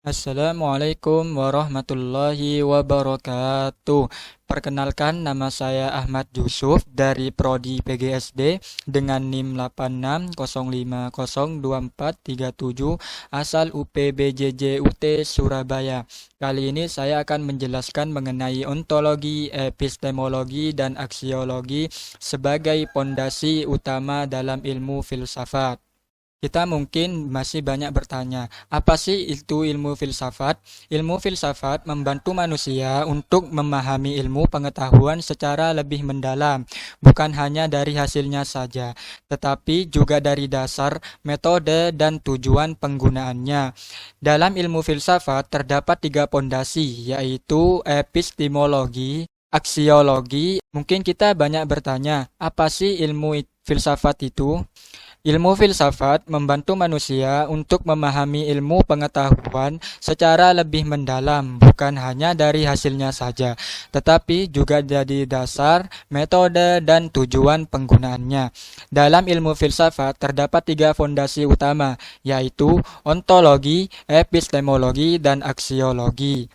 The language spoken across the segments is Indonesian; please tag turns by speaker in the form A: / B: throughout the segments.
A: Assalamualaikum warahmatullahi wabarakatuh. Perkenalkan, nama saya Ahmad Yusuf dari Prodi PGSD dengan NIM 86050243 asal UPBJJ UT Surabaya. Kali ini saya akan menjelaskan mengenai ontologi, epistemologi, dan aksiologi sebagai pondasi utama dalam ilmu filsafat. Kita mungkin masih banyak bertanya, apa sih itu ilmu filsafat? Ilmu filsafat membantu manusia untuk memahami ilmu pengetahuan secara lebih mendalam, bukan hanya dari hasilnya saja, tetapi juga dari dasar, metode, dan tujuan penggunaannya. Dalam ilmu filsafat terdapat tiga pondasi, yaitu epistemologi, aksiologi. Mungkin kita banyak bertanya, apa sih ilmu filsafat itu? Ilmu filsafat membantu manusia untuk memahami ilmu pengetahuan secara lebih mendalam, bukan hanya dari hasilnya saja, tetapi juga dari dasar, metode, dan tujuan penggunaannya. Dalam ilmu filsafat terdapat tiga fondasi utama, yaitu ontologi, epistemologi, dan aksiologi.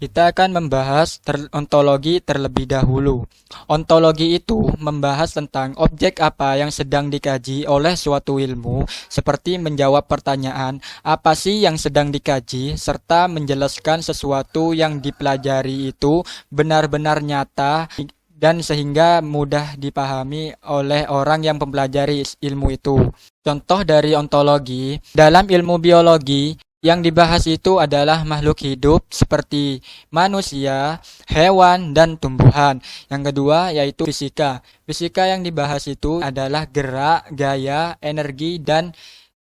A: Kita akan membahas ontologi terlebih dahulu. Ontologi itu membahas tentang objek apa yang sedang dikaji oleh suatu ilmu, seperti menjawab pertanyaan apa sih yang sedang dikaji, serta menjelaskan sesuatu yang dipelajari itu benar-benar nyata dan sehingga mudah dipahami oleh orang yang mempelajari ilmu itu. Contoh dari ontologi, dalam ilmu biologi, yang dibahas itu adalah makhluk hidup seperti manusia, hewan, dan tumbuhan. Yang kedua yaitu fisika. Fisika yang dibahas itu adalah gerak, gaya, energi, dan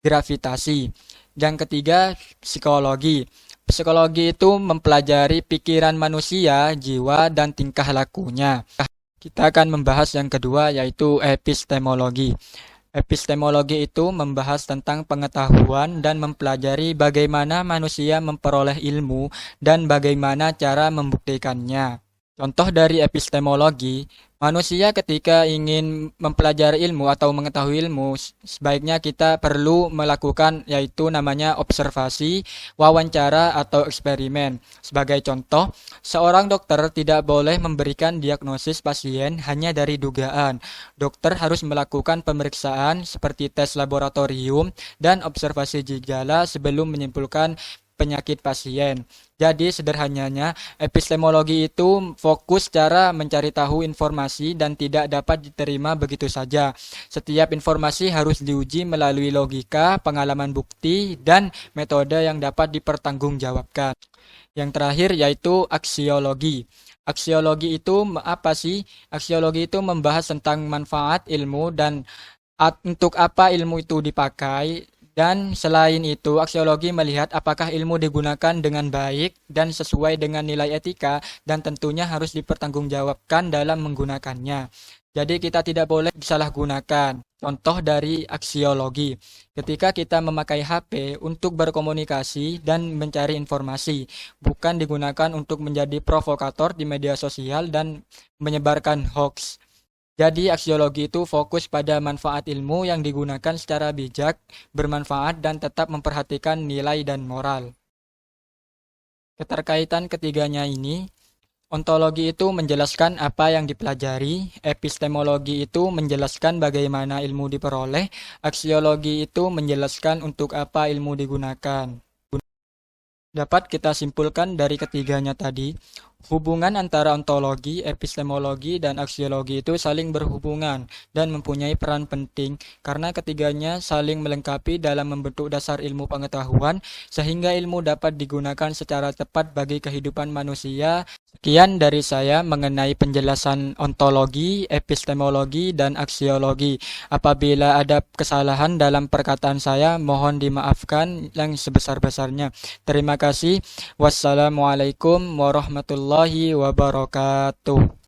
A: gravitasi. Yang ketiga psikologi. Psikologi itu mempelajari pikiran manusia, jiwa, dan tingkah lakunya. Kita akan membahas yang kedua yaitu epistemologi. Epistemologi itu membahas tentang pengetahuan dan mempelajari bagaimana manusia memperoleh ilmu dan bagaimana cara membuktikannya. Contoh dari epistemologi, manusia ketika ingin mempelajari ilmu atau mengetahui ilmu, sebaiknya kita perlu melakukan yaitu namanya observasi, wawancara, atau eksperimen. Sebagai contoh, seorang dokter tidak boleh memberikan diagnosis pasien hanya dari dugaan. Dokter harus melakukan pemeriksaan seperti tes laboratorium dan observasi gejala sebelum menyimpulkan penyakit pasien. Jadi sederhananya, epistemologi itu fokus cara mencari tahu informasi dan tidak dapat diterima begitu saja. Setiap informasi harus diuji melalui logika, pengalaman bukti, dan metode yang dapat dipertanggungjawabkan. Yang terakhir yaitu aksiologi. Aksiologi itu apa sih? Aksiologi itu membahas tentang manfaat ilmu dan untuk apa ilmu itu dipakai. Dan selain itu, aksiologi melihat apakah ilmu digunakan dengan baik dan sesuai dengan nilai etika dan tentunya harus dipertanggungjawabkan dalam menggunakannya. Jadi kita tidak boleh disalahgunakan. Contoh dari aksiologi, ketika kita memakai HP untuk berkomunikasi dan mencari informasi, bukan digunakan untuk menjadi provokator di media sosial dan menyebarkan hoax. Jadi aksiologi itu fokus pada manfaat ilmu yang digunakan secara bijak, bermanfaat, dan tetap memperhatikan nilai dan moral. Keterkaitan ketiganya ini, ontologi itu menjelaskan apa yang dipelajari, epistemologi itu menjelaskan bagaimana ilmu diperoleh, aksiologi itu menjelaskan untuk apa ilmu digunakan. Dapat kita simpulkan dari ketiganya tadi, hubungan antara ontologi, epistemologi, dan aksiologi itu saling berhubungan dan mempunyai peran penting karena ketiganya saling melengkapi dalam membentuk dasar ilmu pengetahuan sehingga ilmu dapat digunakan secara tepat bagi kehidupan manusia. Sekian dari saya mengenai penjelasan ontologi, epistemologi, dan aksiologi. Apabila ada kesalahan dalam perkataan saya, mohon dimaafkan yang sebesar-besarnya. Terima kasih. Wassalamualaikum warahmatullahi wabarakatuh.